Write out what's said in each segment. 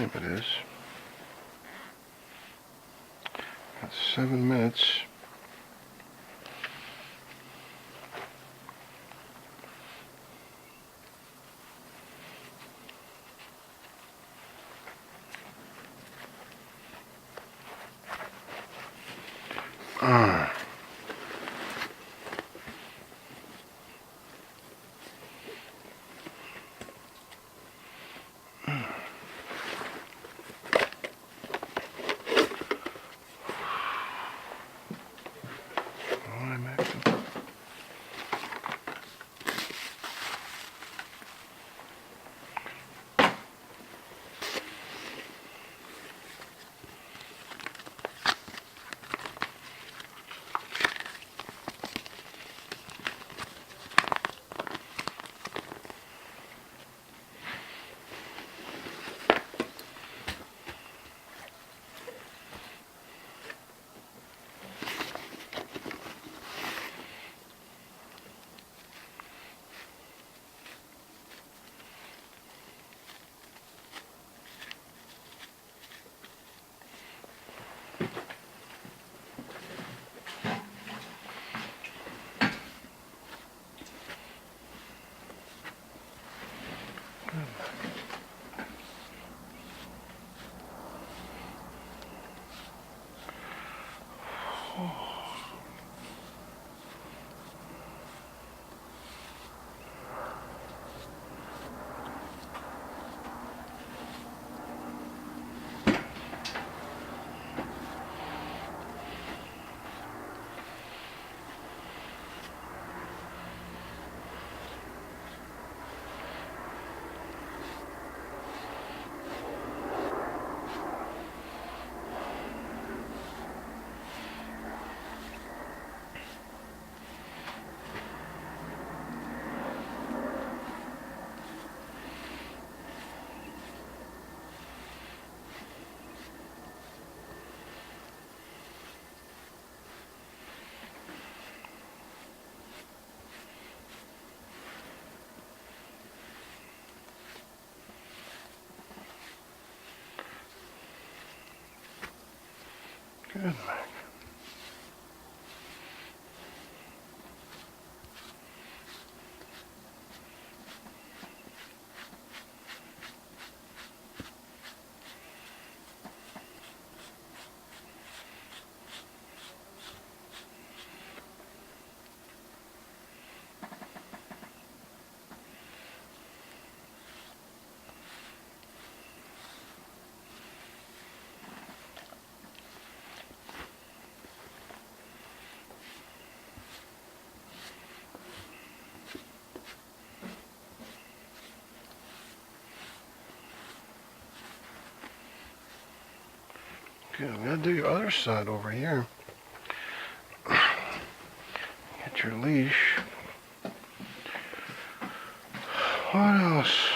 time it is. Got 7 minutes. Good, Mike. Good, we gotta do your other side over here. Get your leash. What else?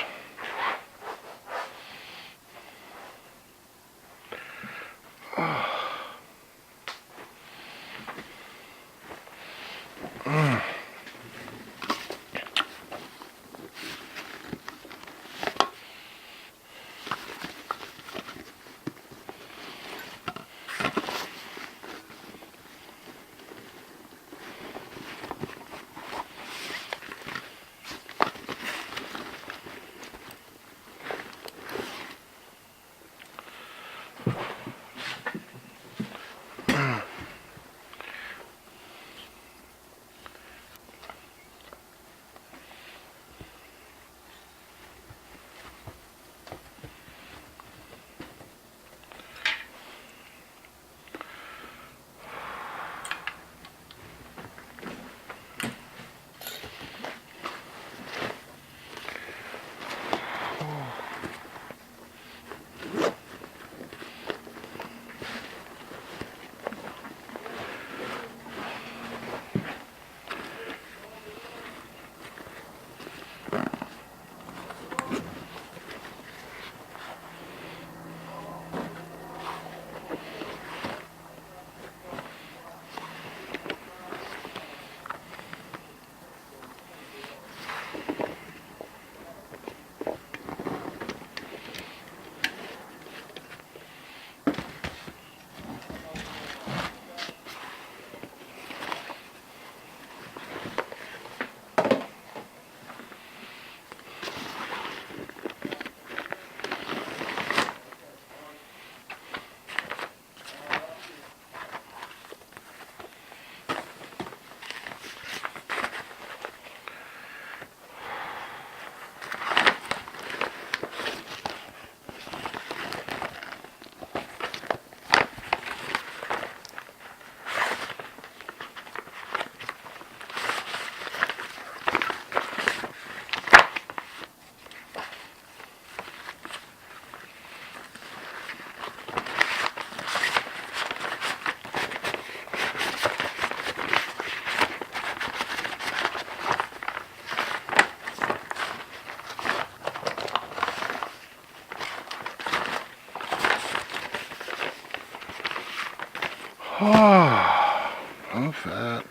Oh, I'm fat.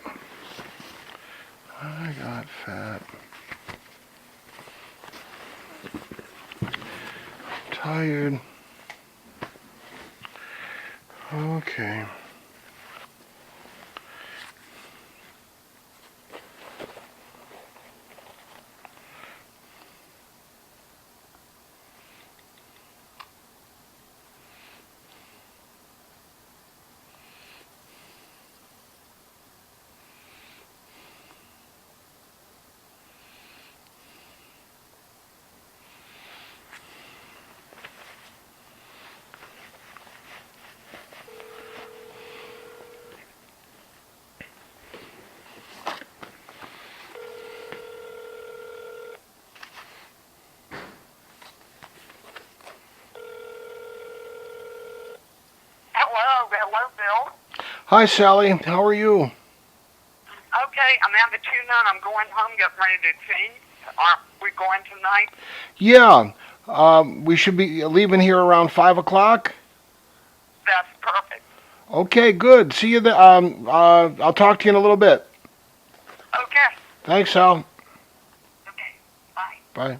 I got fat. Tired. Okay. Hello, Bill. Hi, Sally. How are you? Okay, I'm at the tuna and I'm going home, getting ready to change. Are we going tonight? Yeah. We should be leaving here around 5 o'clock. That's perfect. Okay, good. See you. I'll talk to you in a little bit. Okay. Thanks, Sal. Okay. Bye. Bye.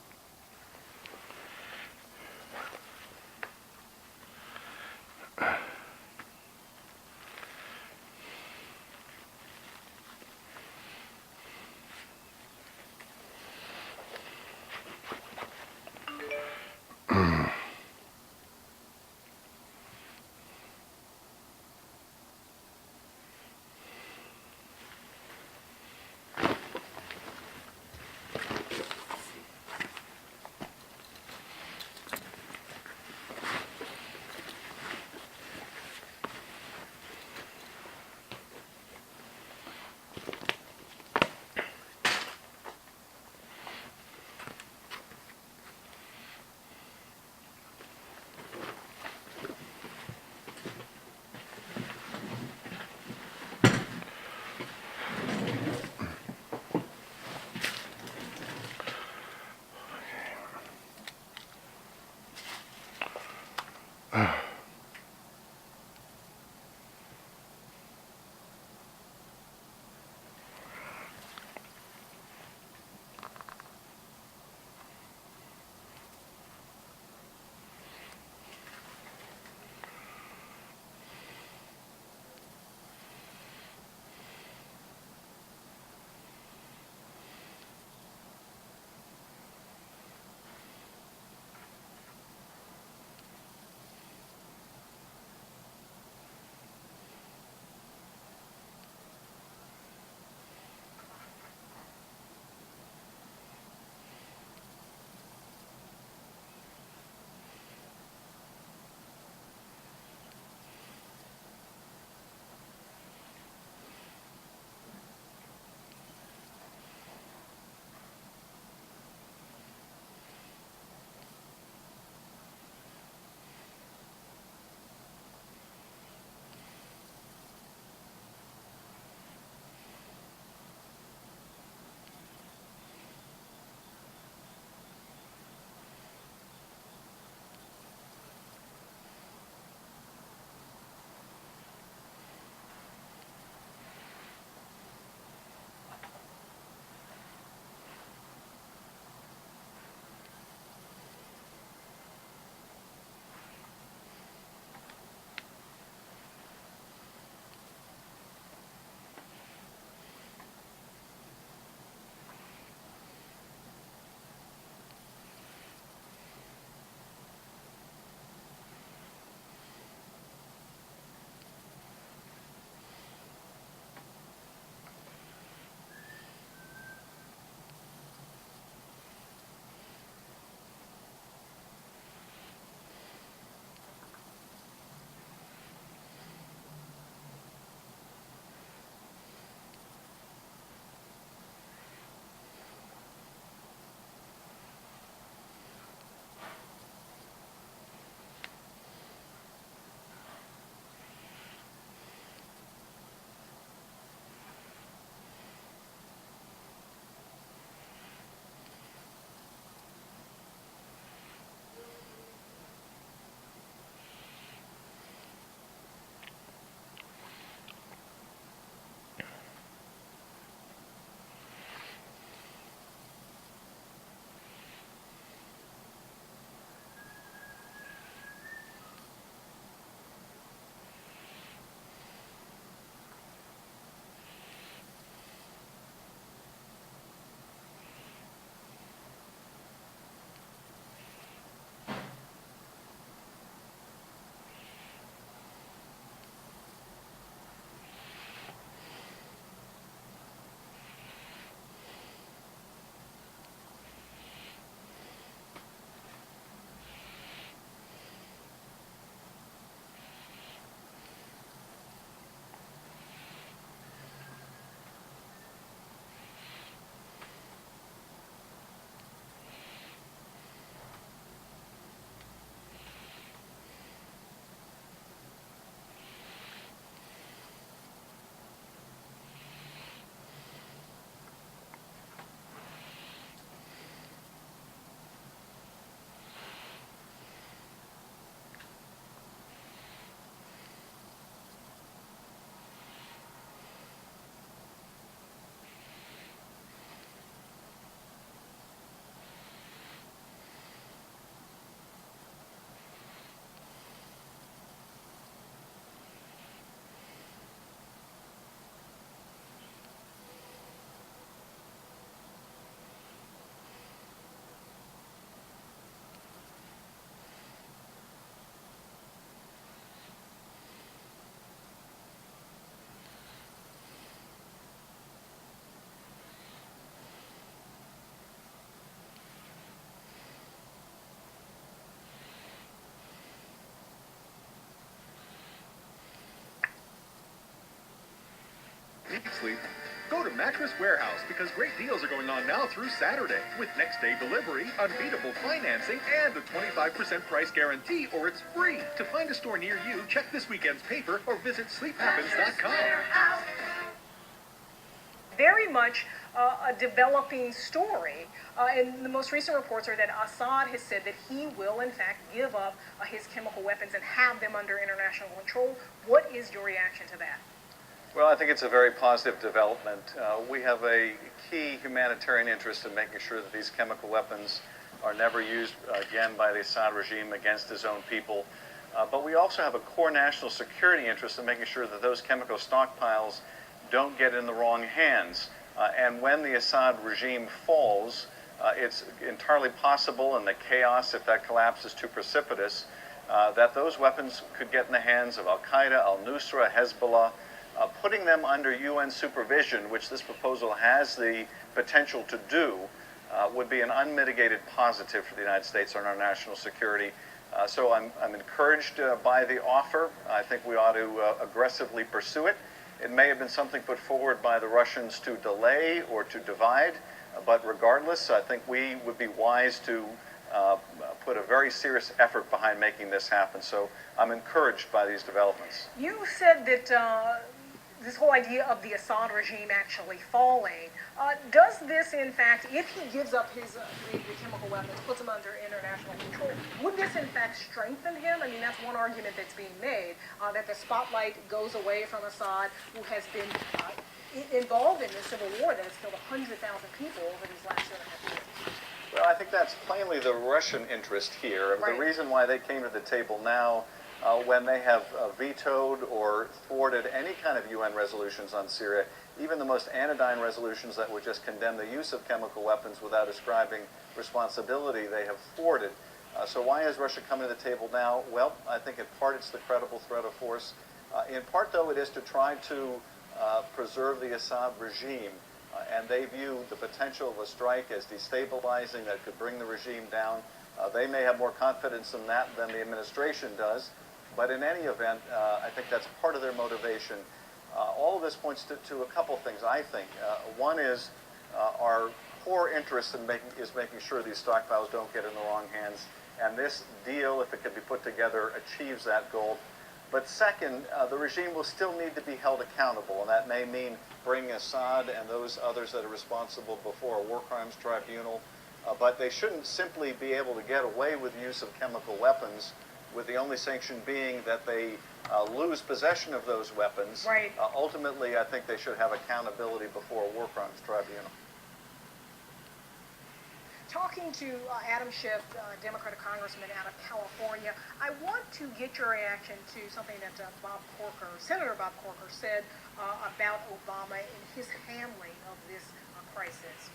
sleep? Go to Mattress Warehouse because great deals are going on now through Saturday with next day delivery, unbeatable financing, and a 25% price guarantee or it's free. To find a store near you, check this weekend's paper or visit sleephappens.com. Very much a developing story. And the most recent reports are that Assad has said that he will, in fact, give up his chemical weapons and have them under international control. What is your reaction to that? Well, I think it's a very positive development. We have a key humanitarian interest in making sure that these chemical weapons are never used again by the Assad regime against his own people. But we also have a core national security interest in making sure that those chemical stockpiles don't get in the wrong hands. And when the Assad regime falls, it's entirely possible in the chaos, if that collapse is too precipitous, that those weapons could get in the hands of Al-Qaeda, Al-Nusra, Hezbollah. Putting them under UN supervision, which this proposal has the potential to do, would be an unmitigated positive for the United States on our national security. So I'm encouraged by the offer. I think we ought to aggressively pursue it. It may have been something put forward by the Russians to delay or to divide, but regardless, I think we would be wise to put a very serious effort behind making this happen. So I'm encouraged by these developments. You said that this whole idea of the Assad regime actually falling, does this, in fact, if he gives up his the chemical weapons, puts them under international control, would this, in fact, strengthen him? I mean, that's one argument that's being made, that the spotlight goes away from Assad, who has been involved in the civil war that has killed 100,000 people over these last 2.5 years. Well, I think that's plainly the Russian interest here. Right. The reason why they came to the table now, when they have vetoed or thwarted any kind of UN resolutions on Syria, even the most anodyne resolutions that would just condemn the use of chemical weapons without ascribing responsibility, they have thwarted. So why is Russia coming to the table now? Well, I think in part it's the credible threat of force. In part, though, it is to try to preserve the Assad regime. And they view the potential of a strike as destabilizing that could bring the regime down. They may have more confidence in that than the administration does. But in any event, I think that's part of their motivation. All of this points to a couple things, I think. One is our core interest in making sure these stockpiles don't get in the wrong hands. And this deal, if it can be put together, achieves that goal. But second, the regime will still need to be held accountable, and that may mean bringing Assad and those others that are responsible before a war crimes tribunal. But they shouldn't simply be able to get away with use of chemical weapons, with the only sanction being that they lose possession of those weapons. Right. Ultimately, I think they should have accountability before a war crimes tribunal. Talking to Adam Schiff, Democratic congressman out of California, I want to get your reaction to something that Senator Bob Corker said about Obama and his handling of this crisis.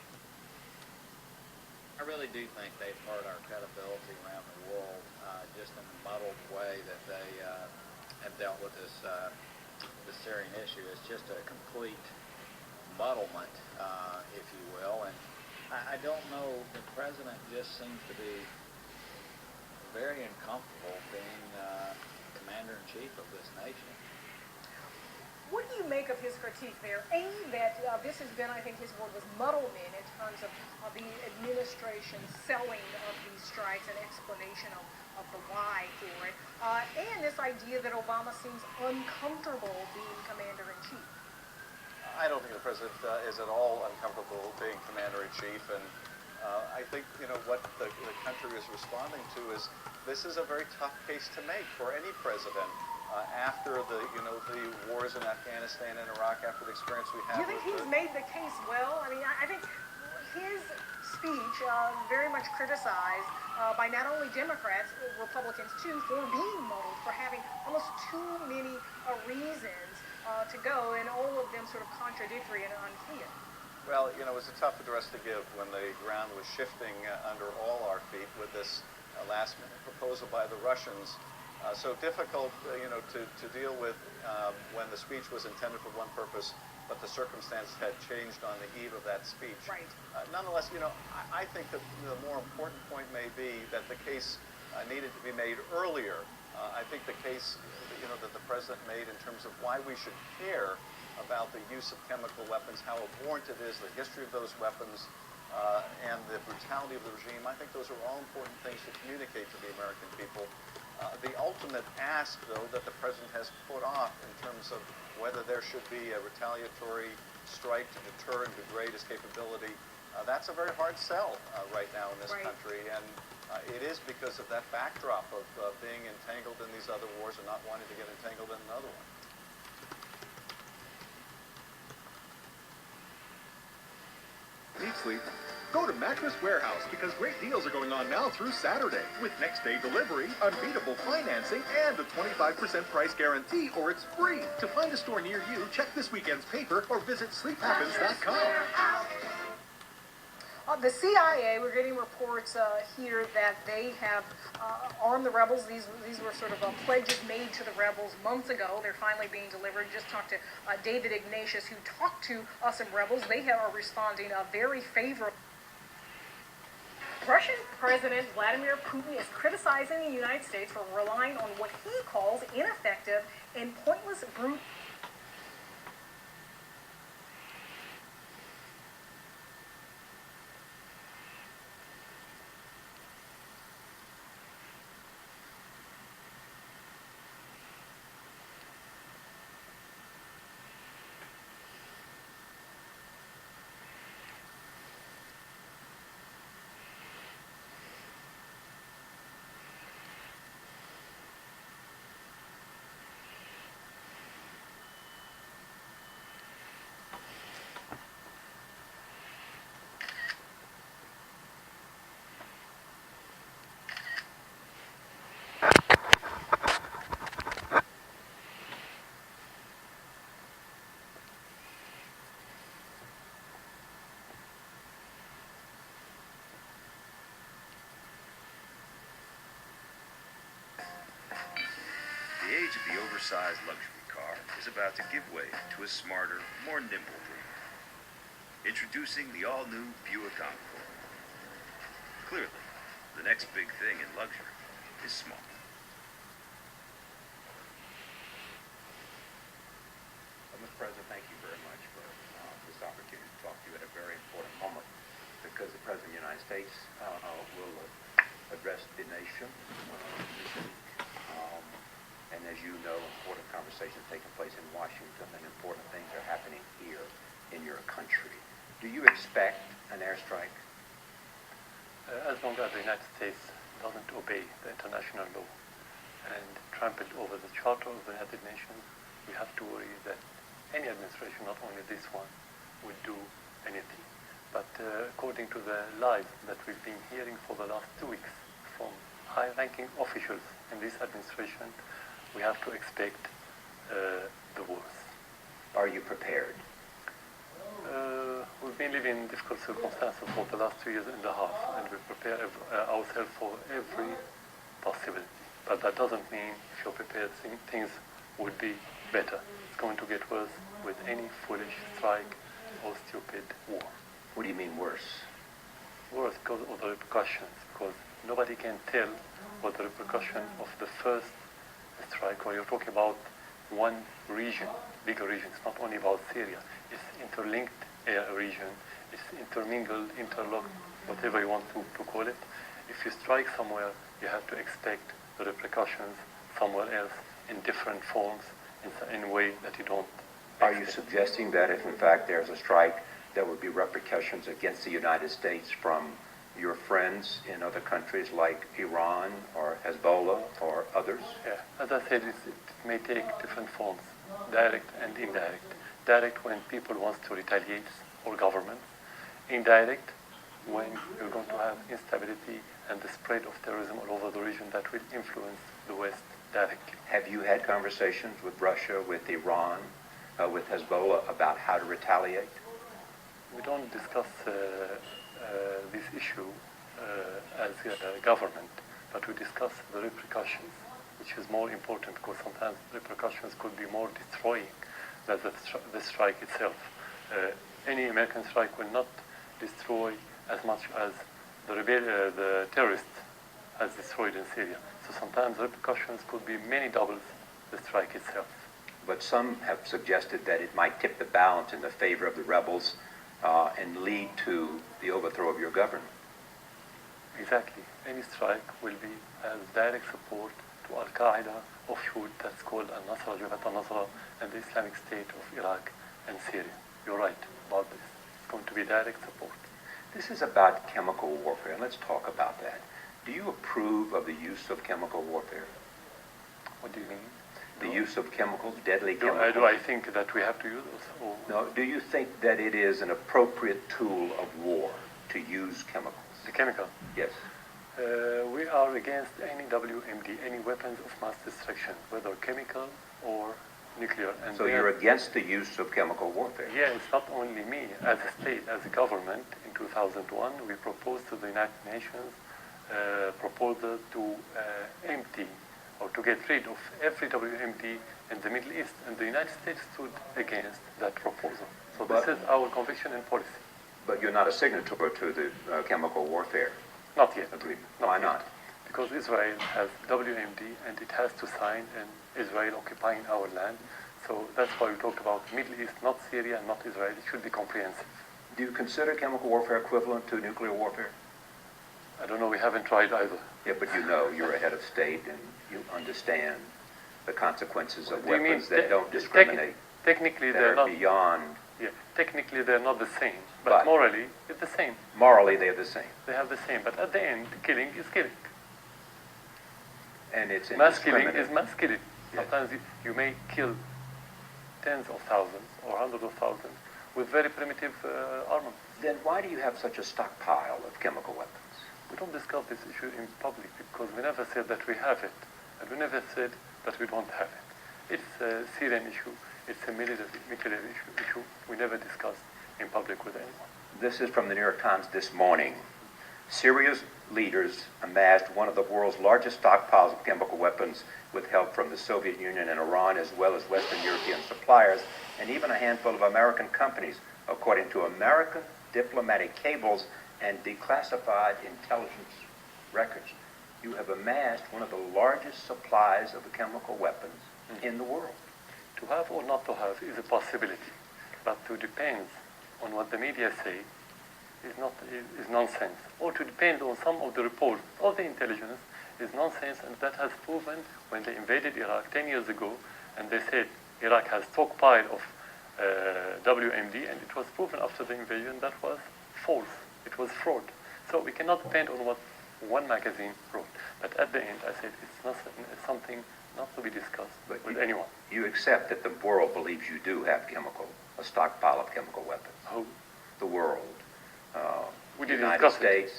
I really do think they've hurt our credibility around the world just in the muddled way that they have dealt with this Syrian issue. It's just a complete muddlement, if you will. And I don't know, the president just seems to be very uncomfortable being commander-in-chief of this nation. What do you make of his critique there? A, that this has been, I think his word was muddlement in terms of the administration selling of these strikes and explanation of the why for it, and this idea that Obama seems uncomfortable being commander-in-chief. I don't think the president is at all uncomfortable being commander-in-chief, and I think what the country is responding to is this is a very tough case to make for any president after the wars in Afghanistan and Iraq, after the experience we had. Do you think he's made the case well? I mean, I think his speech very much criticized by not only Democrats, Republicans too, for being muddled, for having almost too many reasons to go, and all of them sort of contradictory and unclear. Well, it was a tough address to give when the ground was shifting under all our feet with this last-minute proposal by the Russians. So difficult, to deal with when the speech was intended for one purpose, but the circumstances had changed on the eve of that speech. Right. Nonetheless, I think that the more important point may be that the case needed to be made earlier. I think the case, that the president made in terms of why we should care about the use of chemical weapons, how abhorrent it is, the history of those weapons, and the brutality of the regime. I think those are all important things to communicate to the American people. The ultimate ask, though, that the president has put off in terms of whether there should be a retaliatory strike to deter and degrade his capability, that's a very hard sell right now in this country. And it is because of that backdrop of being entangled in these other wars and not wanting to get entangled in another one. Need sleep? Go to Mattress Warehouse because great deals are going on now through Saturday with next day delivery, unbeatable financing, and a 25% price guarantee or it's free. To find a store near you, check this weekend's paper or visit sleephappens.com. The CIA, we're getting reports here that they have armed the rebels. These were sort of pledges made to the rebels months ago. They're finally being delivered. Just talked to David Ignatius, who talked to some rebels. They are responding very favorably. Russian President Vladimir Putin is criticizing the United States for relying on what he calls ineffective and pointless brute. The age of the oversized luxury car is about to give way to a smarter, more nimble breed. Introducing the all-new Buick Encore. Clearly, the next big thing in luxury is small. Mr. President, thank you very much for this opportunity to talk to you at a very important moment because the President of the United States will address the nation this week. And as you know, important conversations taking place in Washington and important things are happening here in your country. Do you expect an airstrike? As long as the United States doesn't obey the international law and trample over the Charter of the United Nations, we have to worry that any administration, not only this one, would do anything. But according to the lies that we've been hearing for the last 2 weeks from high-ranking officials in this administration, we have to expect the worst. Are you prepared? We've been living in difficult circumstances for the last 2 years and a half, and we prepare ourselves for every possibility. But that doesn't mean if you're prepared, things would be better. It's going to get worse with any foolish strike or stupid war. What do you mean worse? Worse because of the repercussions, because nobody can tell what the repercussion of the first strike, or you're talking about one region, bigger region. It's not only about Syria. It's interlinked region. It's intermingled, interlocked, whatever you want to call it. If you strike somewhere, you have to expect the repercussions somewhere else in different forms, in a way that you don't expect. Are you suggesting that if in fact there's a strike, there would be repercussions against the United States from your friends in other countries like Iran or Hezbollah or others? Yeah, as I said, it may take different forms, direct and indirect. Direct when people want to retaliate, or governments. Indirect when you're going to have instability and the spread of terrorism all over the region that will influence the West directly. Have you had conversations with Russia, with Iran, with Hezbollah about how to retaliate? We don't discuss this issue as a government, but we discuss the repercussions, which is more important because sometimes repercussions could be more destroying than the strike itself. Any American strike will not destroy as much as the terrorists has destroyed in Syria. So sometimes repercussions could be many doubles the strike itself. but some have suggested that it might tip the balance in the favor of the rebels and lead to the overthrow of your government. Exactly. Any strike will be as direct support to Al-Qaeda offshoot that's called Al-Nusra, Jabhat al-Nusra, and the Islamic State of Iraq and Syria. You're right about this. It's going to be direct support. This is about chemical warfare, and let's talk about that. Do you approve of the use of chemical warfare? What do you mean? The use of chemicals, deadly Do chemicals? I think that we have to use those? Or No, do you think that it is an appropriate tool of war to use chemicals? the chemical? Yes. We are against any WMD, any weapons of mass destruction, whether chemical or nuclear. And So you're against the use of chemical warfare? Yeah, it's not only me. As a state, as a government, in 2001, we proposed to the United Nations proposal to empty or to get rid of every WMD in the Middle East, and the United States stood against that proposal. So this is our conviction and policy. But you're not a signatory to the chemical warfare Not yet. agreement. Not Why yet. not? Because Israel has WMD and it has to sign, and Israel occupying our land. So that's why we talked about Middle East, not Syria, not Israel. It should be comprehensive. Do you consider chemical warfare equivalent to nuclear warfare? I don't know, we haven't tried either. Yeah, but you know you're a head of state and you understand the consequences of Do you mean weapons that don't discriminate, technically that they're are not. beyond. Yeah, technically they're not the same, but But- morally it's the same. Morally, they're the same. They have the same, but at the end, killing is killing. And it's Mass killing indiscriminate. is mass killing. Yeah. Sometimes you may kill tens of thousands or hundreds of thousands with very primitive armaments. Then why do you have such a stockpile of chemical weapons? We don't discuss this issue in public because we never said that we have it, and we never said that we don't have it. It's a Syrian issue. It's a military issue. We never discussed in public with anyone. This is from the New York Times this morning. Syria's leaders amassed one of the world's largest stockpiles of chemical weapons with help from the Soviet Union and Iran, as well as Western European suppliers, and even a handful of American companies, according to American diplomatic cables and declassified intelligence records. You have amassed one of the largest supplies of chemical weapons in the world. To have or not to have is a possibility, but to depend on what the media say is nonsense. Or to depend on some of the reports of the intelligence is nonsense, and that has proven when they invaded Iraq 10 years ago, and they said Iraq has stockpile of WMD, and it was proven after the invasion that was false. It was fraud. So we cannot depend on what one magazine wrote. But at the end, I said it's something not to be discussed with anyone. You accept that the world believes you do have a stockpile of chemical weapons. Who? The world, We the did United discuss it. States,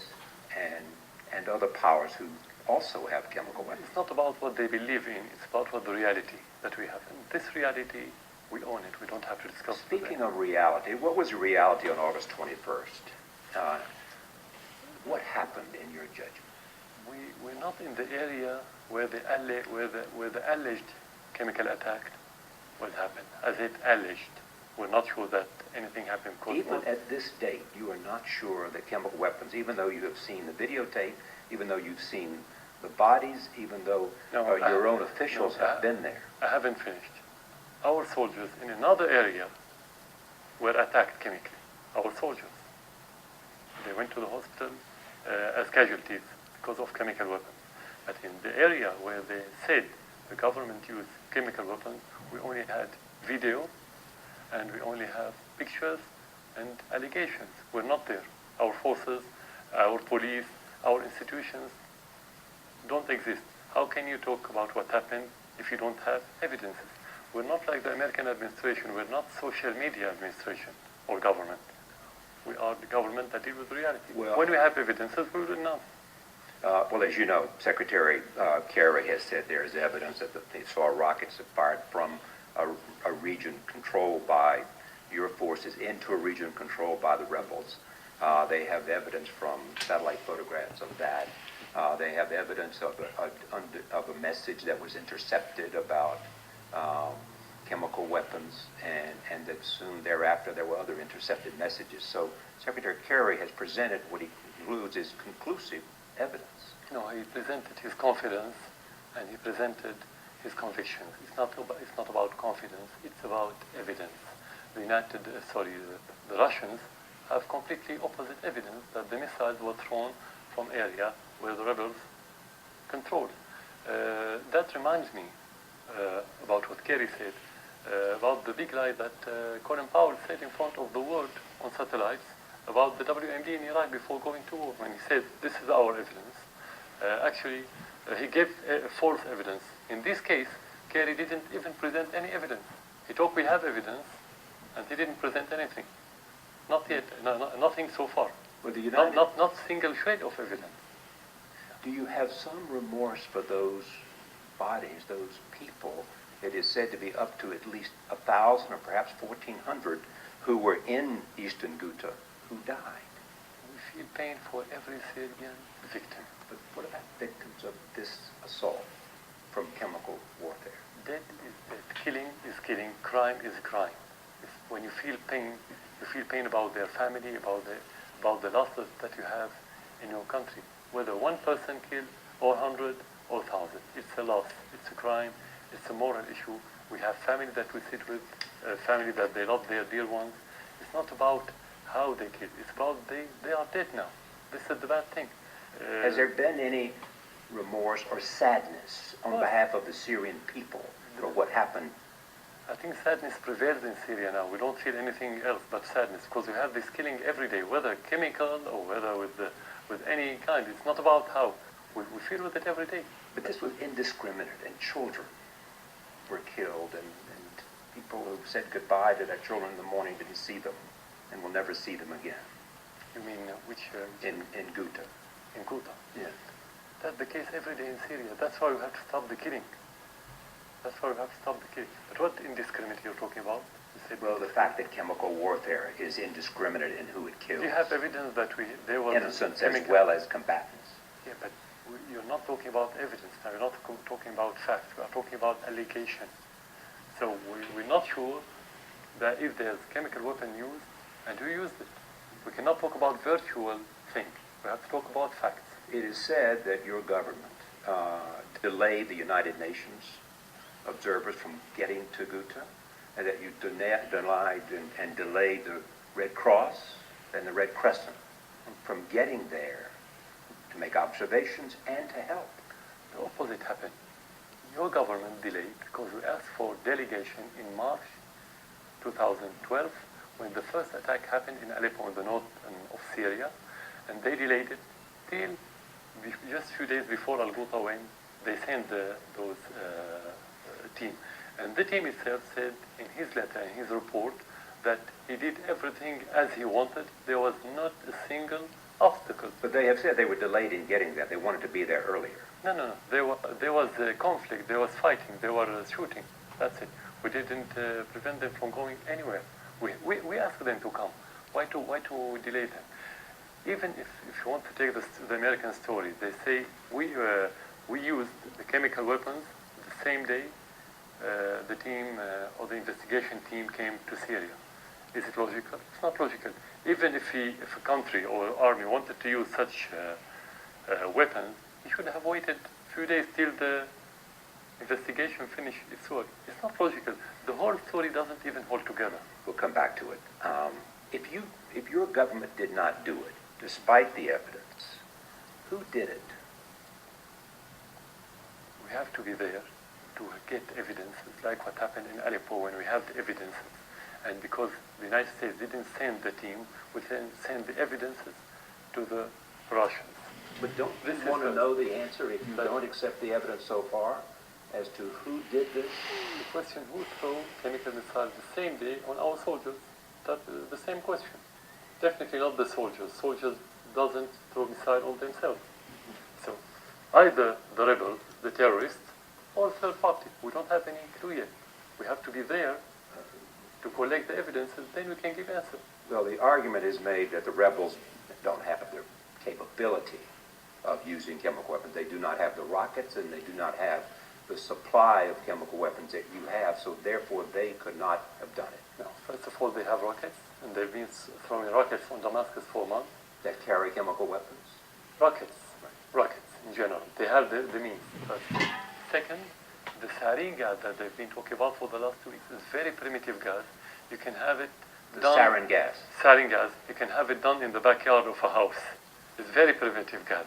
and other powers who also have chemical weapons. It's not about what they believe in. It's about what the reality that we have. And this reality, we own it. We don't have to discuss it. Speaking of reality, what was reality on August 21st? What happened in your judgment? We're not in the area where the alleged chemical attack was happened. As it alleged, we're not sure that anything happened. Even at this date, you are not sure that chemical weapons, even though you have seen the videotape, even though you've seen the bodies, even though your own officials have been there. I haven't finished. Our soldiers in another area were attacked chemically. Our soldiers. They went to the hospital as casualties because of chemical weapons. But in the area where they said the government used chemical weapons, we only had video and we only have pictures and allegations. We're not there. Our forces, our police, our institutions don't exist. How can you talk about what happened if you don't have evidences? We're not like the American administration. We're not social media administration or government. We are the government that deals with reality. Well, when we have evidences, we will announce. Well, as you know, Secretary Kerry has said there is evidence that they saw rockets fired from a region controlled by your forces into a region controlled by the rebels. They have evidence from satellite photographs of that. They have evidence of a message that was intercepted about chemical weapons, and that soon thereafter there were other intercepted messages. So Secretary Kerry has presented what he concludes is conclusive evidence. No, he presented his confidence and he presented his convictions. It's not about confidence. It's about evidence. The Russians have completely opposite evidence that the missiles were thrown from area where the rebels controlled. That reminds me about what Kerry said, about the big lie that Colin Powell said in front of the world on satellites about the WMD in Iraq before going to war, when he said, this is our evidence. He gave false evidence. In this case, Kerry didn't even present any evidence. He talked, we have evidence, and he didn't present anything. Not yet, nothing so far. Well, the United... not single shred of evidence. Do you have some remorse for those bodies, those people? It is said to be up to at least 1,000 or perhaps 1,400 who were in Eastern Ghouta who died. We feel pain for every Syrian victim. But what about victims of this assault from chemical warfare? Dead is dead. Killing is killing. Crime is crime. When you feel pain about their family, about the losses that you have in your country. Whether one person killed, or 100, or 1,000. It's a loss. It's a crime. It's a moral issue. We have family that we sit with, family that they love their dear ones. It's not about how they killed. It's about they are dead now. This is the bad thing. Has there been any remorse or sadness on behalf of the Syrian people for what happened? I think sadness prevails in Syria now. We don't feel anything else but sadness because we have this killing every day, whether chemical or whether with any kind. It's not about how. We feel with it every day. But this was indiscriminate, and children were killed, and people who said goodbye to their children in the morning didn't see them and will never see them again. You mean which? In Ghouta. In Ghouta? Yes. That's the case every day in Syria. That's why we have to stop the killing. That's why we have to stop the killing. But what indiscriminate you're talking about? Well, the fact that chemical warfare is indiscriminate in who it kills. Do you have evidence that there was innocents as well as combatants? Yeah, but you're not talking about evidence now. You're not talking about facts. We are talking about allegation. So we're not sure that if there's chemical weapon used and who used it. We cannot talk about virtual thing. We have to talk about facts. It is said that your government delayed the United Nations observers from getting to Ghouta, and that you denied and delayed the Red Cross and the Red Crescent from getting there to make observations and to help. The opposite happened. Your government delayed because we asked for delegation in March 2012 when the first attack happened in Aleppo in the north of Syria, and they delayed it till just a few days before Al-Ghouta when they sent those team. And the team itself said in his letter, in his report, that he did everything as he wanted. There was not a single obstacle. But they have said they were delayed in getting there. They wanted to be there earlier. No. There was a conflict. There was fighting. There was shooting. That's it. We didn't prevent them from going anywhere. We asked them to come. Why to delay them? Even if you want to take the American story, they say we used the chemical weapons the same day the team or the investigation team came to Syria. Is it logical? It's not logical. Even if a country or army wanted to use such weapons, he should have waited a few days till the investigation finished its work. It's not logical. The whole story doesn't even hold together. We'll come back to it. If your government did not do it, despite the evidence, who did it? We have to be there to get evidences, like what happened in Aleppo when we have the evidences. And because the United States didn't send the team, we then send the evidences to the Russians. But don't you want to know the answer if you don't accept the evidence so far as to who did this? The question, who threw chemical missiles the same day on our soldiers? That's the same question. Definitely not the soldiers. Soldiers doesn't throw missiles on themselves. So either the rebels, the terrorists, or third party. We don't have any clue yet. We have to be there to collect the evidence, and then we can give answers. Well, the argument is made that the rebels don't have the capability of using chemical weapons. They do not have the rockets, and they do not have the supply of chemical weapons that you have, so therefore they could not have done it. No, first of all, they have rockets, and they've been throwing rockets on Damascus for months. That carry chemical weapons? Rockets in general. They have the means. First. Second, The sarin gas that they've been talking about for the last 2 weeks is very primitive gas. You can have it The done. sarin gas. Sarin gas. You can have it done in the backyard of a house. It's very primitive gas.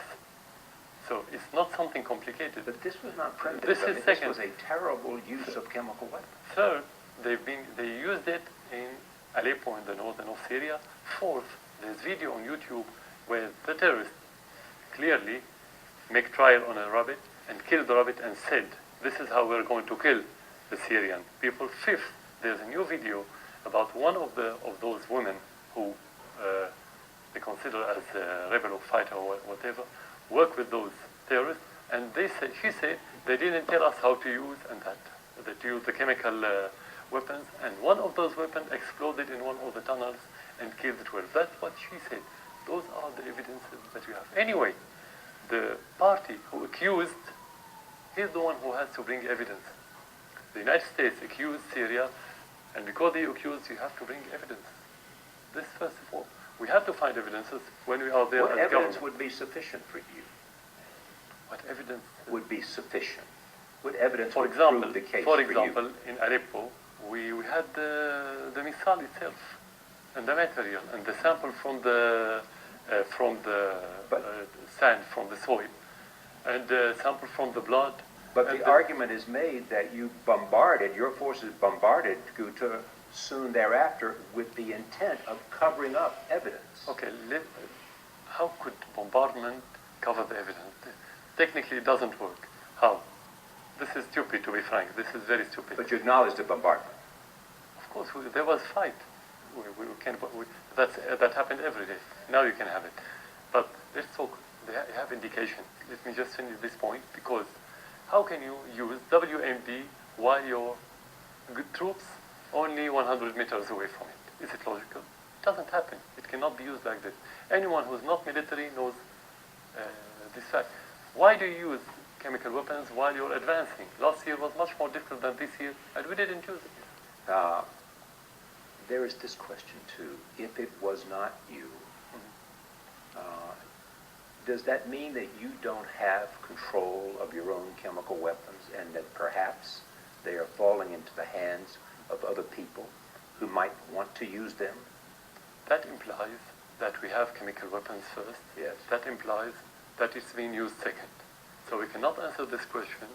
So it's not something complicated. But this was not primitive. This I is mean, second. This was a terrible use of chemical weapons. Third, they used it in Aleppo in the northern of Syria. Fourth, there's video on YouTube where the terrorists clearly make trial on a rabbit and kill the rabbit and said, this is how we're going to kill the Syrian people. Fifth, there's a new video about one of those women who they consider as a rebel or fighter or whatever, work with those terrorists, and she said they didn't tell us how to use to use the chemical weapons, and one of those weapons exploded in one of the tunnels and killed 12. That's what she said. Those are the evidences that we have. Anyway, the party who accused, he's the one who has to bring evidence. The United States accused Syria, and because they accused, you have to bring evidence. This, first of all, we have to find evidences when we are there What as evidence government. would be sufficient for you? What evidence? Would be sufficient? What evidence For would example, prove the case for for example, you? in Aleppo, we had the missile itself, and the material, and the sample from the sand, from the soil, and the sample from the blood. But and the argument is made that you bombarded, your forces bombarded Ghouta soon thereafter with the intent of covering up evidence. Okay, how could bombardment cover the evidence? Technically, it doesn't work. How? This is stupid, to be frank. This is very stupid. But you acknowledge the bombardment. Of course, there was fight. That happened every day. Now you can have it. But let's talk. They have indication. Let me just finish this point, because how can you use WMD while your troops only 100 meters away from it? Is it logical? It doesn't happen. It cannot be used like this. Anyone who's not military knows this fact. Why do you use chemical weapons while you're advancing? Last year was much more difficult than this year, and we didn't use it. There is this question too. If it was not you, does that mean that you don't have control of your own chemical weapons, and that perhaps they are falling into the hands of other people who might want to use them? That implies that we have chemical weapons first. Yes. That implies that it's being used second. So we cannot answer this question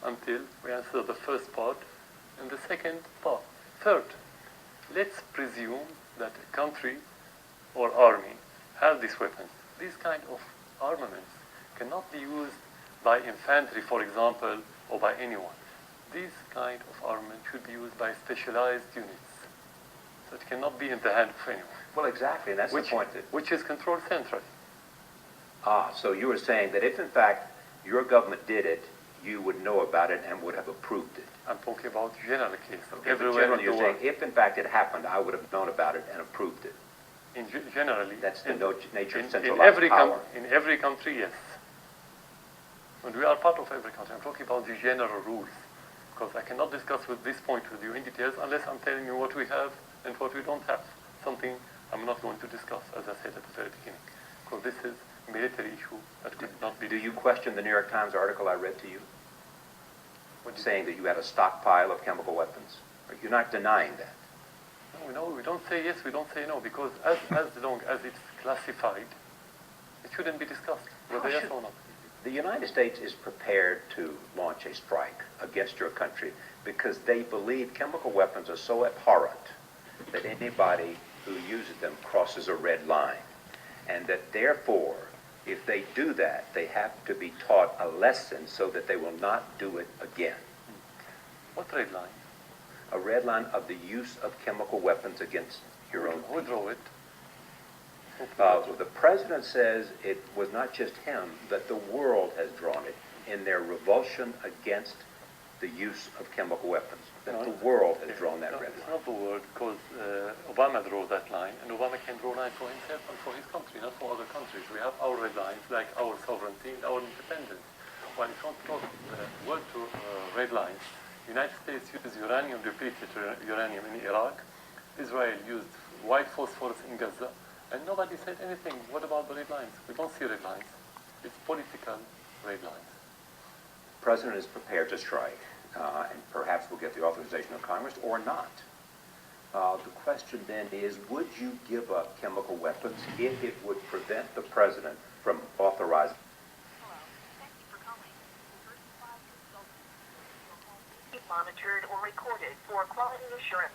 until we answer the first part and the second part. Third, let's presume that a country or army have these weapons. These kind of armaments cannot be used by infantry, for example, or by anyone. These kind of armament should be used by specialized units. So it cannot be in the hand of anyone. Well, exactly, and that's the point. Which is controlled centrally. So you were saying that if in fact your government did it, you would know about it and would have approved it. I'm talking about general case. Okay, Everywhere but generally in you're the saying world. if in fact it happened, I would have known about it and approved it. Generally. That's the nature of in centralized every power. in every country, yes. And we are part of every country. I'm talking about the general rules. Because I cannot discuss with this point with you in details unless I'm telling you what we have and what we don't have. Something I'm not going to discuss, as I said at the very beginning. Because this is a military issue that could not be. Do you question the New York Times article I read to you? What do you Saying that you had a stockpile of chemical weapons? You're not denying that. No, we don't say yes, we don't say no, because as long as it's classified, it shouldn't be discussed, whether yes or not. The United States is prepared to launch a strike against your country because they believe chemical weapons are so abhorrent that anybody who uses them crosses a red line. And that therefore, if they do that, they have to be taught a lesson so that they will not do it again. What red line? A red line of the use of chemical weapons against your own Who drew it? The president says it was not just him, that the world has drawn it in their revulsion against the use of chemical weapons. That the world has drawn that red It's line. not the world, because Obama drew that line, and Obama can draw lines for himself and for his country, not for other countries. We have our red lines, like our sovereignty and our independence. While if you want to talk world to red lines, the United States used uranium, depleted uranium in Iraq. Israel used white phosphorus in Gaza. And nobody said anything. What about the red lines? We don't see red lines. It's political red lines. The president is prepared to strike. and perhaps we'll get the authorization of Congress or not. The question then is, would you give up chemical weapons if it would prevent the president from authorizing? Monitored or recorded for quality assurance.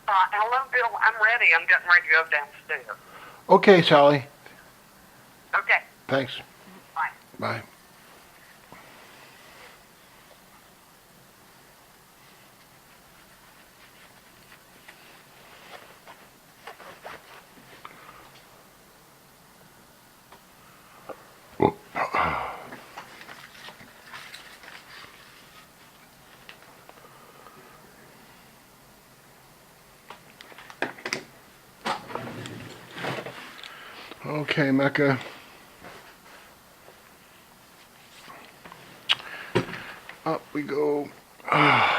Hello, Bill. I'm ready. I'm getting ready to go downstairs. Okay, Sally. Okay. Thanks. Bye. Bye. Okay, Mecca. Up we go. Oh.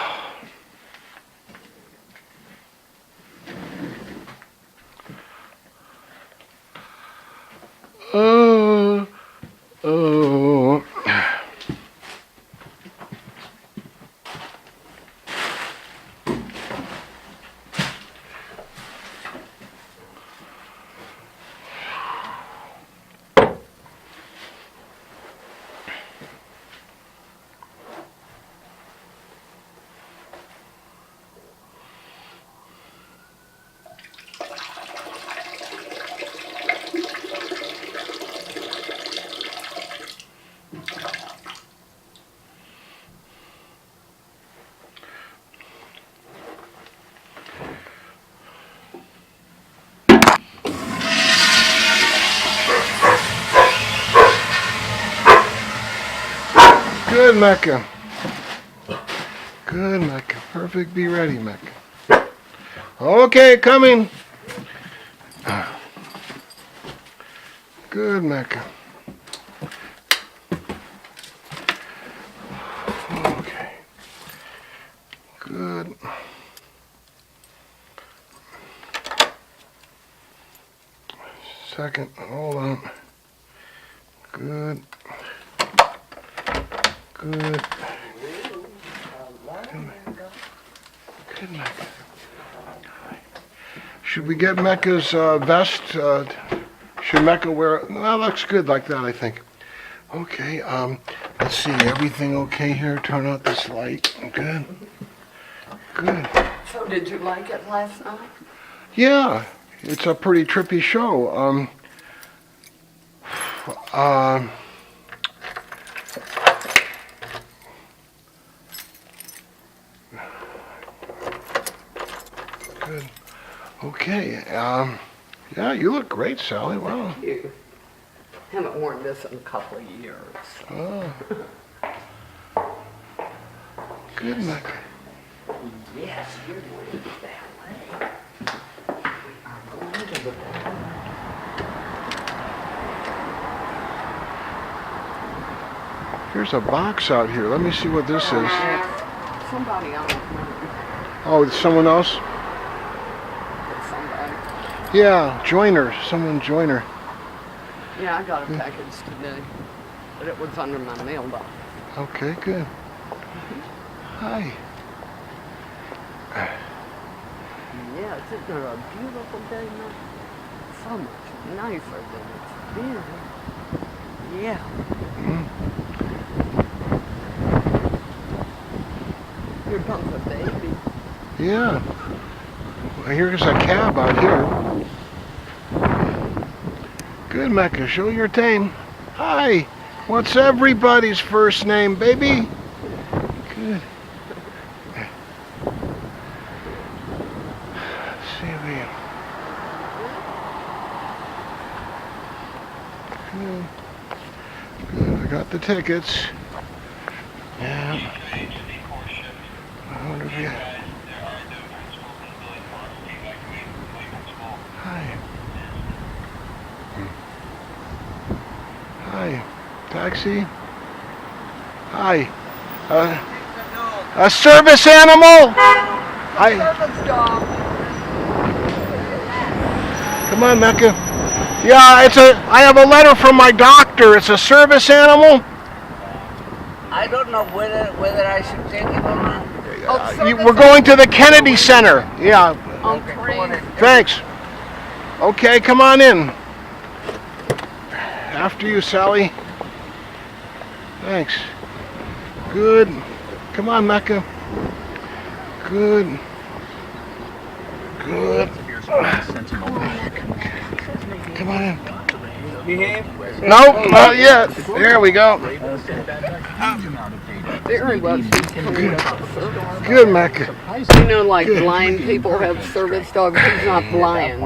Good, Mecca. Good, Mecca. Perfect. Be ready, Mecca. Okay, coming. Good, Mecca. Okay. Good. Second. Hold on. Good. Good. Good, Mecca. Should we get Mecca's vest? Should Mecca wear it? That looks good like that, I think. Okay, let's see. Everything okay here? Turn out this light. Good. Good. So did you like it last night? Yeah, it's a pretty trippy show. Good. Okay. Yeah, you look great, Sally. Wow. Thank you. Haven't worn this in a couple of years. Oh. Good, Mecca. Yes, you're going to the ballet. We are going to the ballet. Here's a box out here. Let me see what this is. Somebody else. Oh, it's someone else? Somebody. Yeah, join her. Someone join her. Yeah, I got a package today, but it was under my mailbox. Okay, good. Hi. Yes, isn't it a beautiful day now? So much nicer than it's been. Yeah. Here comes a baby. Yeah. Well, here's a cab out here. Good, Mecca. Show your tame. Hi. What's everybody's first name, baby? Good. Let's see if we... Good. Good. I got the tickets. Yeah. I wonder if you... Taxi. Hi. A service animal? Service dog. Come on, Mecca. Yeah, I have a letter from my doctor. It's a service animal. I don't know whether I should take it or not. We're going to the Kennedy Center. Yeah. Okay. Thanks. Okay, come on in. After you, Sally. Thanks. Good. Come on, Mecca. Good. Good. Come on in. Behave. Nope, not yet. There we go. Very well. Good, Mecca. You know, like blind people have service dogs. He's not blind,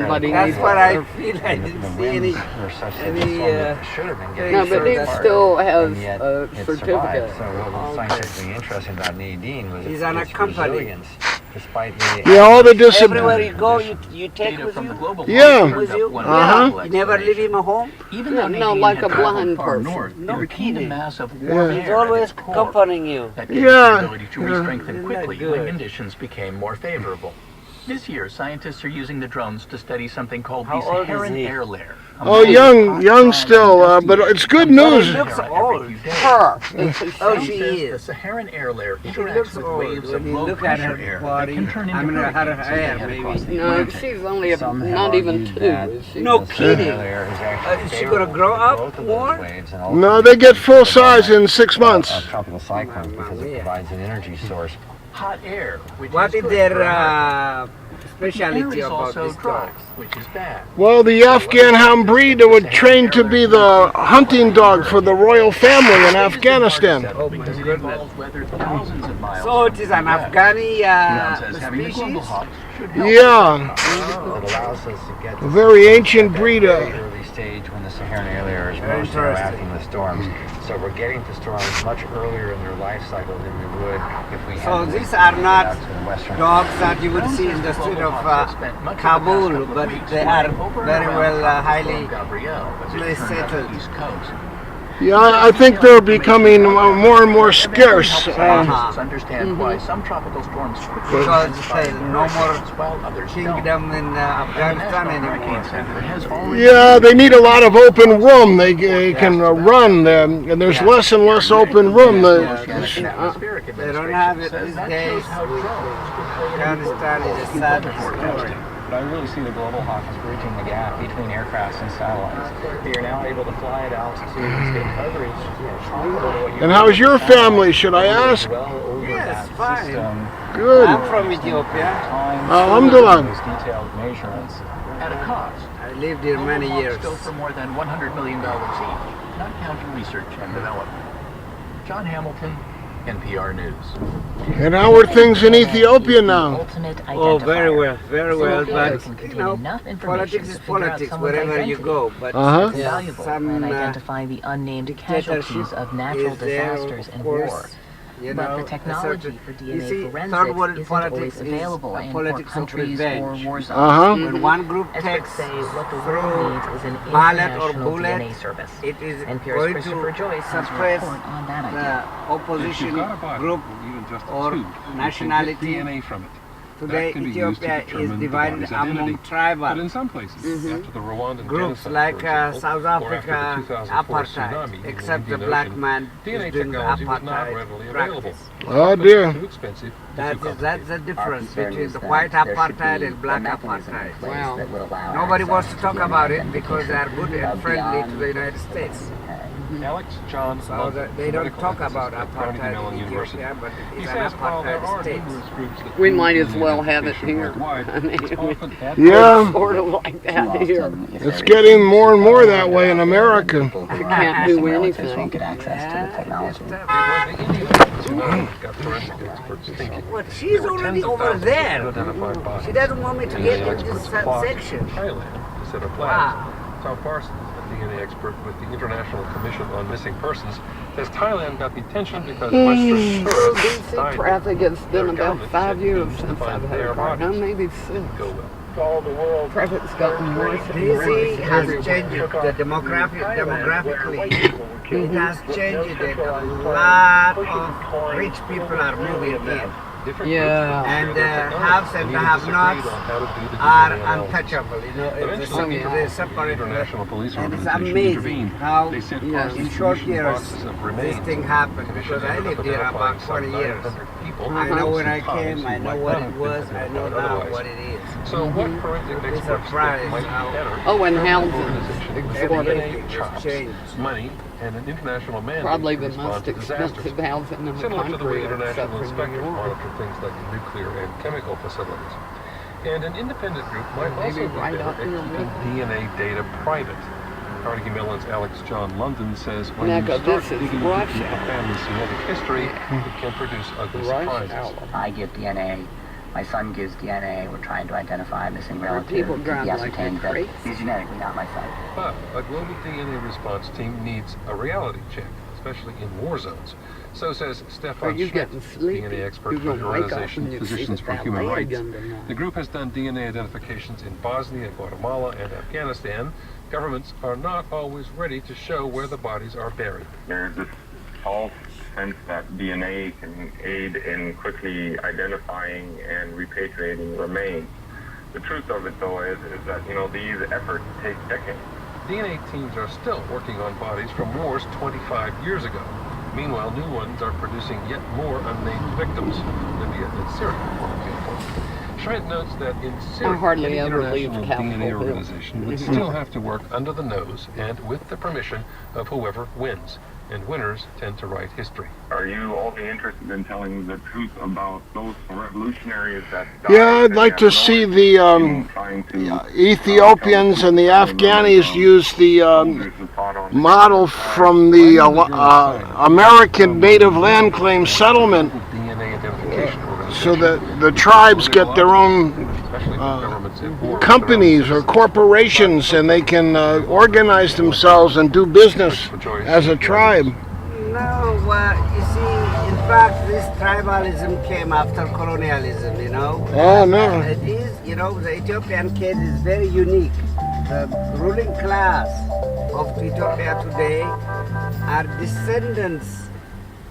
but he needs. That's what I feel. I didn't see any. No, but he still has a certificate. So what was scientifically interesting about Nadine was He's on a its company. resilience, despite the Yeah, all the Everywhere disabilities. you go, you take with you. Yeah. With you. Uh-huh. You never leave him at home. Even No, though no, Nadine like had a traveled blind far person. north, No it retained a kidding. mass of warm He's air always at its core accompanying you. that gave Yeah. it the ability to re-strengthen Isn't quickly that when good? conditions became more favorable. This year, scientists are using the drones to study something called How the old is Saharan he? air layer. Oh, young still, but it's good news. He looks old. Her. Oh, she The is. Saharan air layer She interacts looks with old. waves of When you low look at pressure her air that body, can turn into I mean, her hurricanes as they hair, head maybe. across the No, Atlantic. she's only some have not even argued two. that Is she? No the kidding. Saharan layer is actually Is she favorable gonna grow for up both of more? those waves and No, also they get full for the size in moment 6 months. of tropical cyclones because it provides an energy source. Hot air, which What is is good their for our air speciality is about also this dry, dog? which is bad. Well, the Afghan hound breed would train to be the hunting dog for the royal family in Afghanistan. Oh my Because it goodness. involves weather thousands of miles So it from is the an US. Afghani Brown says having the global species? hawk should help. Yeah, That allows us to get a very ancient breed. very early stage when the Saharan air layer is Very most interesting. interacting with storms. So we're getting to storms much earlier in their life cycle than we would if we had So to these wait are to get not out to the western dogs that you would Brown see says in the the street global of hawks have spent much of the past Kabul, couple of but weeks they flying are over and very around well Tropical highly Storm Gabrielle as it place turned down settled. the East Coast. Yeah, I think they're becoming more and more scarce. Scientists understand why some tropical storms quickly Because intensify there's into no more hurricanes while others don't. kingdom in And the Afghanistan National Hurricane anymore. Center has already Yeah, they need a lot of open room. They can run, and there's less and less open room. Atmospheric They don't have Administration it says these that days. shows how drones could play an important Afghanistan role is a in sad weather story. forecasting. But I really see the global hawk as bridging the gap between aircrafts and satellites. You're now able to fly at altitudes, get coverage comparable to what you And how's your family, should I ask? well over Yes, that fine. system. Good. I'm from Ethiopia. Alhamdulillah. Those detailed measurements. At a cost. I lived here many Global years. hawks go for more than $100 million each, not counting research and development. John Hamilton, NPR News. And how are things in Ethiopia now? Oh, very well, very well. But can you contain know, enough information politics to is figure out politics someone's wherever you identity. go. But Uh-huh. It's valuable some when identifying the unnamed dictatorship casualties of natural is there, disasters of and course. war. You But know, the technology certain- for you DNA see, forensics third world isn't politics always is available a in poor politics of countries or revenge. war zones. Uh-huh. When one group Experts takes say what the through world needs is an ballot or international bullet, DNA service. it is NPR's going Christopher to Joyce has a suppress report on that the idea. opposition group or nationality. from it. Today, can be used to Ethiopia is determine the divided body's among identity. But tribal in some places, after the Rwandan groups genocide, like for example, South or after Africa, the 2004 apartheid, tsunami in the except the Indian black Ocean, man DNA is doing the technology was not apartheid readily available. practice. Oh dear. Too expensive. That's the difference concern between is the that white there should apartheid be and black a mechanism in apartheid. place Wow. that would allow Nobody wants to access talk DNA about it because they are good identification and friendly to beyond the United States. Alex John So London, they don't medical talk ethicist about at Carnegie apartheid Mellon in University. Ethiopia, but He it's an says while there are apartheid state. numerous groups that We do might as DNA well have it identification here. worldwide, I mean, it's often at Yeah. sort of like that here. It's getting more and more that way in America. I can't do won't anything. get access to the technology. It was the Indian tsunami got forensic experts thinking. What? She's There were already tens of over thousands there. of unidentified bodies. She doesn't want me to DNA get in experts this flocked section. to Thailand to set up Wow. labs. Tom Parsons, a DNA expert with the International Commission on Missing Persons, says Thailand got the attention because Western Well, tourists DC died. traffic, it's been Their about government 5 said years used to since find I've had their a car. Now bodies. maybe 6. Go well. Credit's gotten worse and DC worse. has changed the demographically. It has changed it. A lot of rich people are moving in. Yeah. And haves and have-nots are untouchable. You know, it's they separate. And it's amazing how in short years this thing happened. Because I lived here about 20 years. I know when I came, I know what it was, I know now what it is. So what forensic It's experts surprised might be how better? Oh, and housing everything exorbitant. has changed. Money and an international mandate Probably to the respond most to disasters. expensive housing in the Similar to the way country, except international for New inspectors York. monitor things like nuclear and chemical facilities. And an independent group might Maybe also be right better up at in the keeping river. DNA data private. Carnegie Mellon's Alex John London says when Mecca, you start this is digging rush into a hour. family's genetic history, it can produce ugly Rush surprises. hour. I give DNA. My son gives DNA. We're trying to identify a missing Are relative. people to be driving like ascertained they're that crazy? he's genetically not my son. But a global DNA response team needs a reality check, especially in war zones. So says Are Stefan you Schmidt, getting sleepy? DNA expert You're for the gonna wake up organization and you see Physicians the for Human ballet Rights. again tonight. The group has done DNA identifications in Bosnia, Guatemala, and Afghanistan. Governments are not always ready to show where the bodies are buried. There's this false sense that DNA can aid in quickly identifying and repatriating remains. The truth of it, though, is that, these efforts take decades. DNA teams are still working on bodies from wars 25 years ago. Meanwhile, new ones are producing yet more unnamed victims, Libya and Syria, for example. Schmidt notes that in Syria, hardly any ever leave international Capitol DNA Hill. organization would still have to work under the nose and with the permission of whoever wins. And winners tend to write history. Are you only interested in telling the truth about those revolutionaries that died? Yeah, I'd like to see the Ethiopians and the Afghanis use the model from the American Native Land Claim Settlement, DNA identification so that the tribes get their own companies or corporations, and they can organize themselves and do business as a tribe. No, you see, in fact, this tribalism came after colonialism, Oh, no. It is, the Ethiopian case is very unique. The ruling class of Ethiopia today are descendants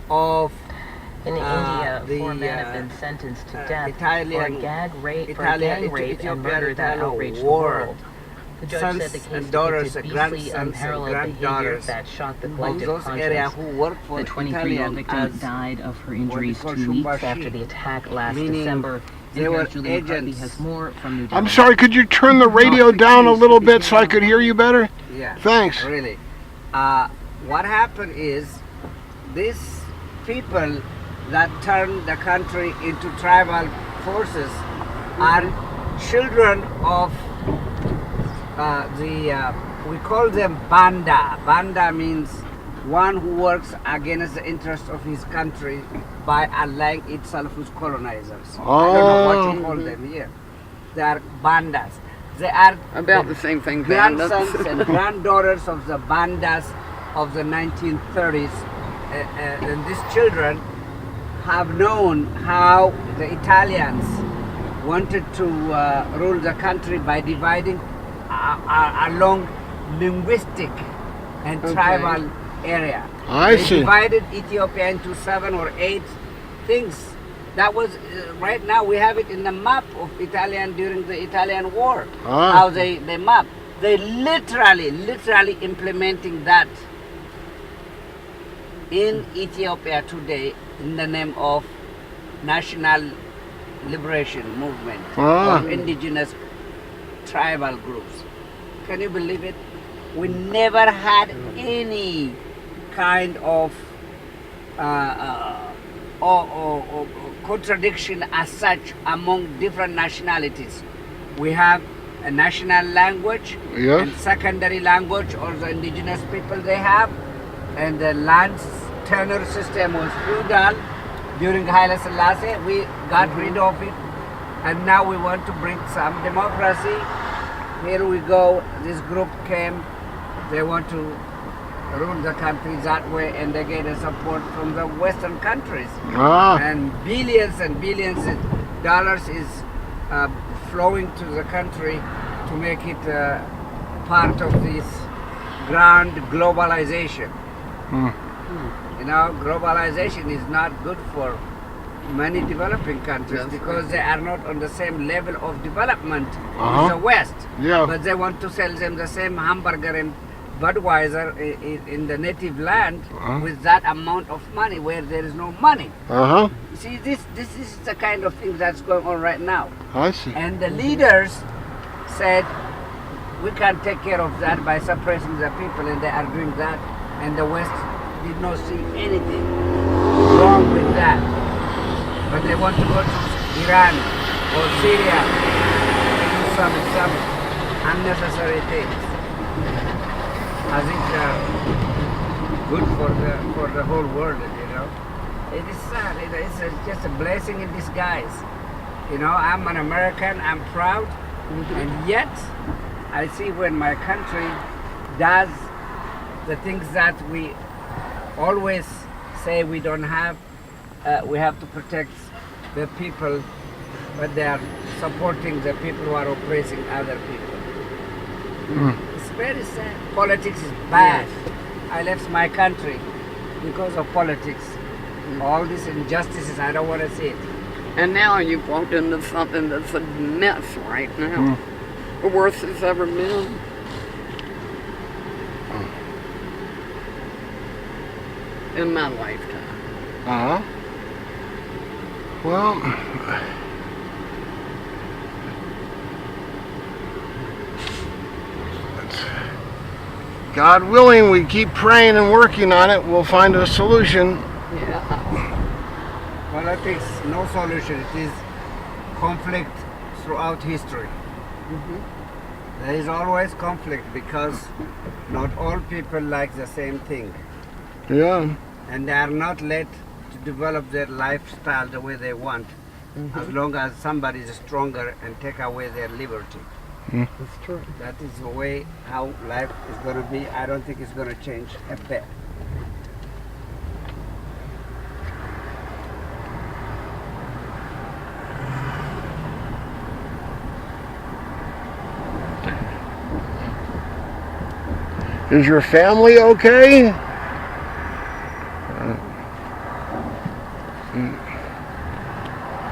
of In India, 4 men have been sentenced to death for a gang rape and murder that outraged the world. The judge said the case depicted beastly, unparalleled behavior that shocked the collective conscience. The 23-year-old victim died of her injuries 2 weeks after the attack last December. NPR's Julian McCarthy has more from New Delhi. I'm sorry, could you turn the radio down a little bit so I could hear you better? Yeah. Thanks. Really. What happened is these people that turned the country into tribal forces are children of we call them Banda. Banda means one who works against the interest of his country by allying itself with colonizers. I don't know what you call them here. They are Bandas. They are about the same thing. Grandsons and granddaughters of the Bandas of the 1930s. And these children have known how the Italians wanted to rule the country by dividing along linguistic and tribal area. I They see. divided Ethiopia into 7 or 8 things. That was right now we have it in the map of Italian during the Italian War. How they map. They literally implementing that in Ethiopia today in the name of national liberation movement of indigenous tribal groups. Can you believe it? We never had any kind of contradiction as such among different nationalities. We have a national language and secondary language, or the indigenous people they have, and the land tenure system was feudal during Haile Selassie. We got rid of it, and now we want to bring some democracy. Here we go, this group came, they want to rule the country that way, and they get a support from the Western countries. And billions of dollars is flowing to the country to make it part of this grand globalization. You know, globalization is not good for many developing countries because they are not on the same level of development as the West. Yeah. But they want to sell them the same hamburger and Budweiser in the native land with that amount of money where there is no money. You see, this is the kind of thing that's going on right now. I see. And the leaders said, we can't take care of that by suppressing the people, and they are doing that. And the West did not see anything wrong with that. But they want to go to Iran or Syria to do some unnecessary things. I think they're good for the whole world, you know. It is sad. It's just a blessing in disguise. You know, I'm an American, I'm proud, and yet I see when my country does the things that we always say we don't have, we have to protect the people, but they are supporting the people who are oppressing other people. It's very sad. Politics is bad. I left my country because of politics. All these injustices, I don't want to see it. And now you've walked into something that's a mess right now. The worst it's ever been. In my lifetime. Well, God willing, we keep praying and working on it, we'll find a solution. Politics, no solution. It is conflict throughout history. There is always conflict because not all people like the same thing. Yeah. And they are not let to develop their lifestyle the way they want, as long as somebody is stronger and take away their liberty. That's true. That is the way how life is going to be. I don't think it's going to change a bit. Is your family okay?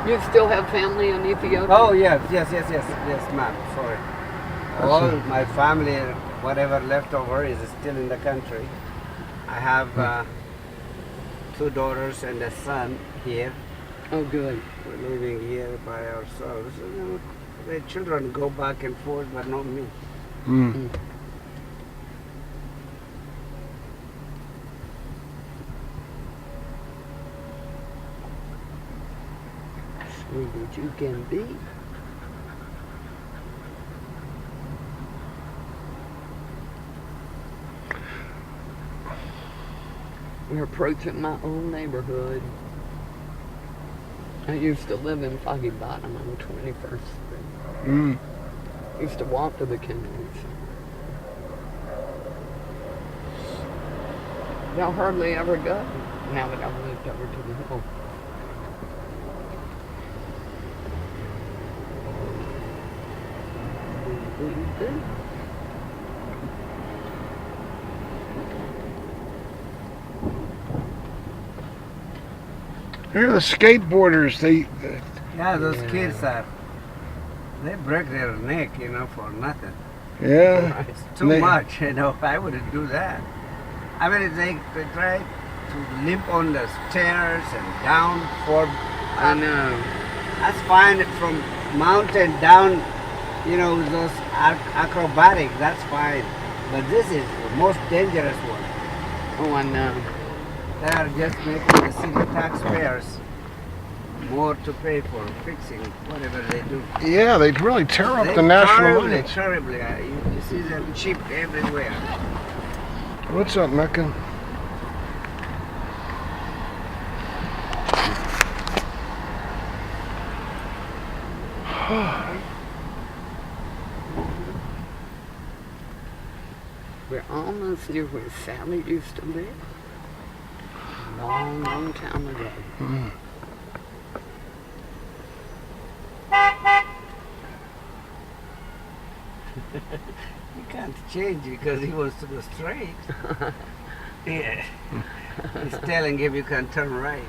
You still have family in Ethiopia? Oh yes, ma'am. Sorry. All my family, whatever left over, is still in the country. I have 2 daughters and a son here. Oh, good. We're living here by ourselves. You know, the children go back and forth, but not me. Sweet as you can be. We're approaching my old neighborhood. I used to live in Foggy Bottom on 21st Street. Used to walk to the Kennedys. Y'all hardly ever go now that I've moved over to the hill. Here are the skateboarders. Yeah, those kids they break their neck, you know, for nothing. Yeah. It's too much, you know. I wouldn't do that. I mean, they try to limp on the stairs and down for. I know. That's fine from mountain down, you know, those acrobatic. That's fine. But this is the most dangerous one. Oh, I know. They are just making the city taxpayers more to pay for fixing whatever they do. Yeah, they really tear up the national money. Terribly. You see them cheap everywhere. What's up, Mecca? We're almost near where Sally used to live. Long, long time ago. You can't change because he wants to go straight. Yeah. He's telling him you can turn right.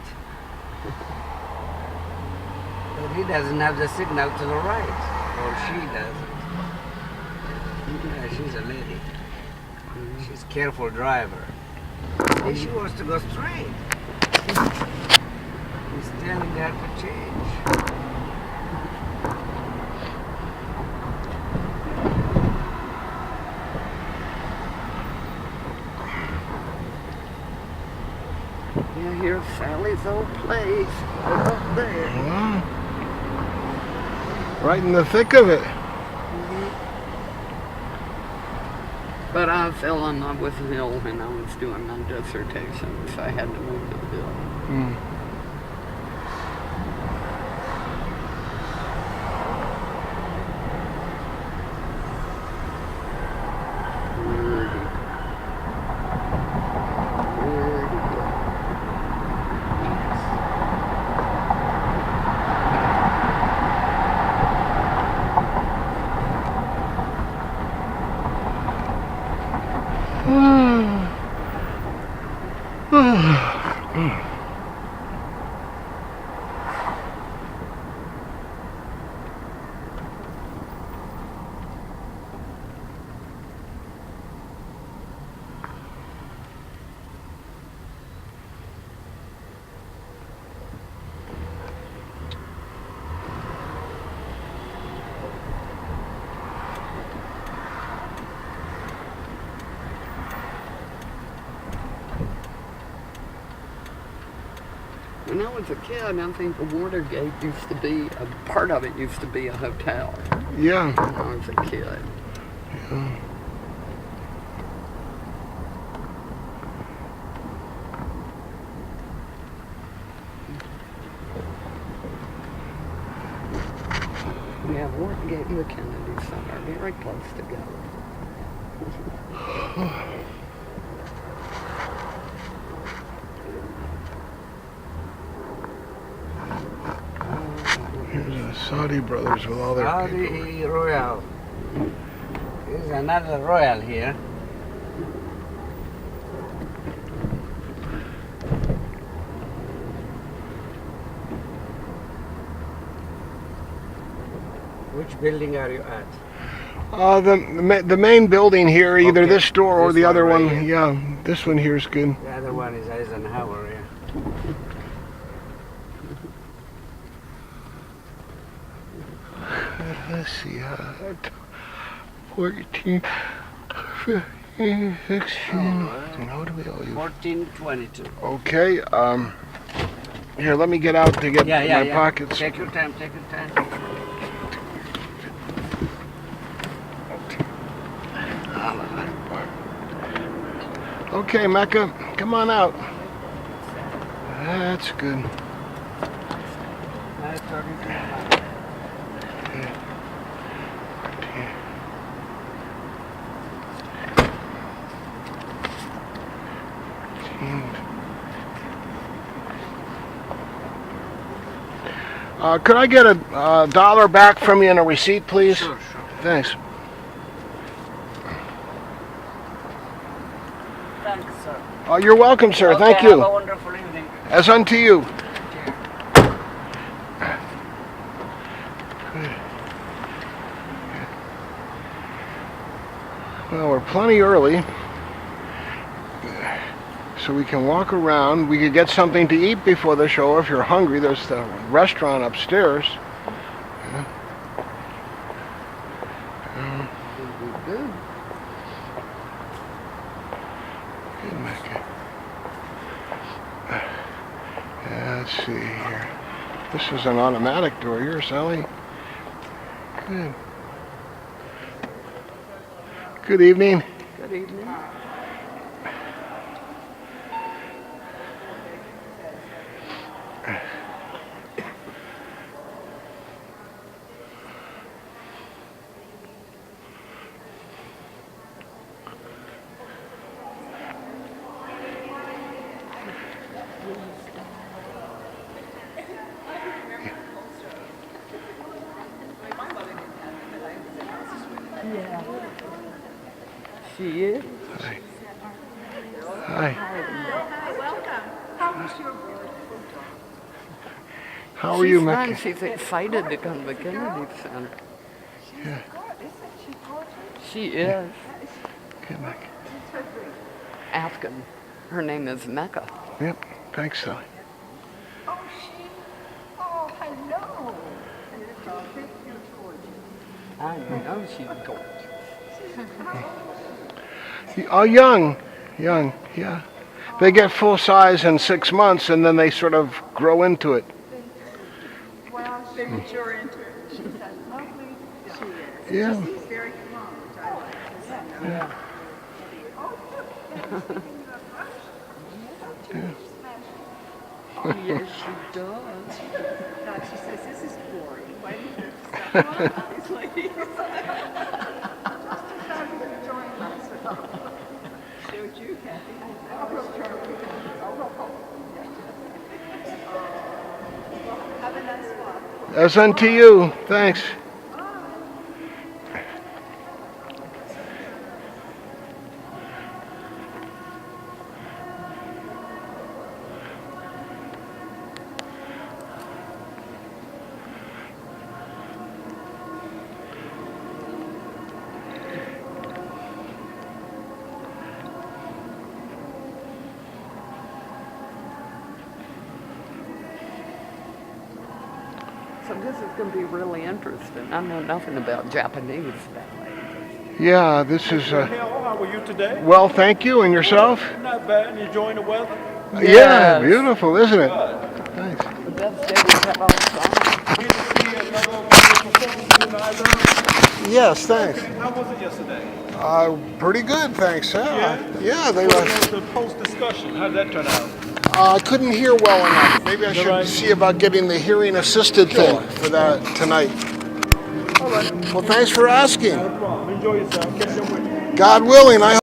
But he doesn't have the signal to the right. Or she doesn't. Yeah, she's a lady. She's a careful driver. And she wants to go straight. He's telling her to change. Yeah, here's Sally's old place. Up there. Wow. Right in the thick of it. But I fell in love with the hill when I was doing my dissertation, so I had to move to the hill. Mm. When I was a kid, I think the Watergate used to be, a part of it used to be a hotel. Yeah. When I was a kid. Yeah. Yeah, Watergate and the Kennedy Center are very close together. Here's the Saudi brothers with all their people. Saudi Royal. There's another Royal here. Which building are you at? The main building here, either Okay. this door or This the other one one. right here. Yeah, this one here is good. The other one is Eisenhower, yeah. Let's see, 14, 15, 16. What do we owe you? 1422. Okay, here, let me get out to get my pockets. Take your time, take your time. Okay, Mecca, come on out. That's good. Nice talking to you. Could I get a dollar back from you and a receipt, please? Sure. Thanks. Thanks, sir. You're welcome, sir. Okay, Thank you. Have a wonderful evening. As unto you. Well, we're plenty early, so we can walk around. We could get something to eat before the show if you're hungry. There's the restaurant upstairs. Good. Good, Mecca. Let's see here. This is an automatic door here, Sally. Good. Good evening. Good evening. Yeah. She is. Hi. How are you, Mecca? She's excited to come to Kennedy Center. Yeah. She is. Okay, Mecca. Afghan. Her name is Mecca. Yep. Thanks, Sally. Oh, hello. I know she's gorgeous. Oh, young, yeah. They get full size in 6 months, and then they sort of grow into it. Well, they mature into it. She's a lovely. She is. Yeah. She's very calm, which I like. Yeah. Yes, she does. God, she says, this is boring. Why do you have to stop? It's like, just as I was enjoying myself. Showed you, Kathy. Have a nice walk. That's unto you. Thanks. So this is going to be really interesting. I know nothing about Japanese ballet. Yeah, this is. How are you today? Well, thank you. And yourself? Not bad. You enjoying the weather? Yeah, beautiful, isn't it? Thanks. The best day we've had all summer. Yes, thanks. How was it yesterday? Pretty good, thanks. Yeah, they were. The post discussion. How did that turn out? I couldn't hear well enough. Maybe I should see about getting the hearing assisted thing for that tonight. All right. Well, thanks for asking. No problem. Enjoy yourself. Catch up with you. God willing, I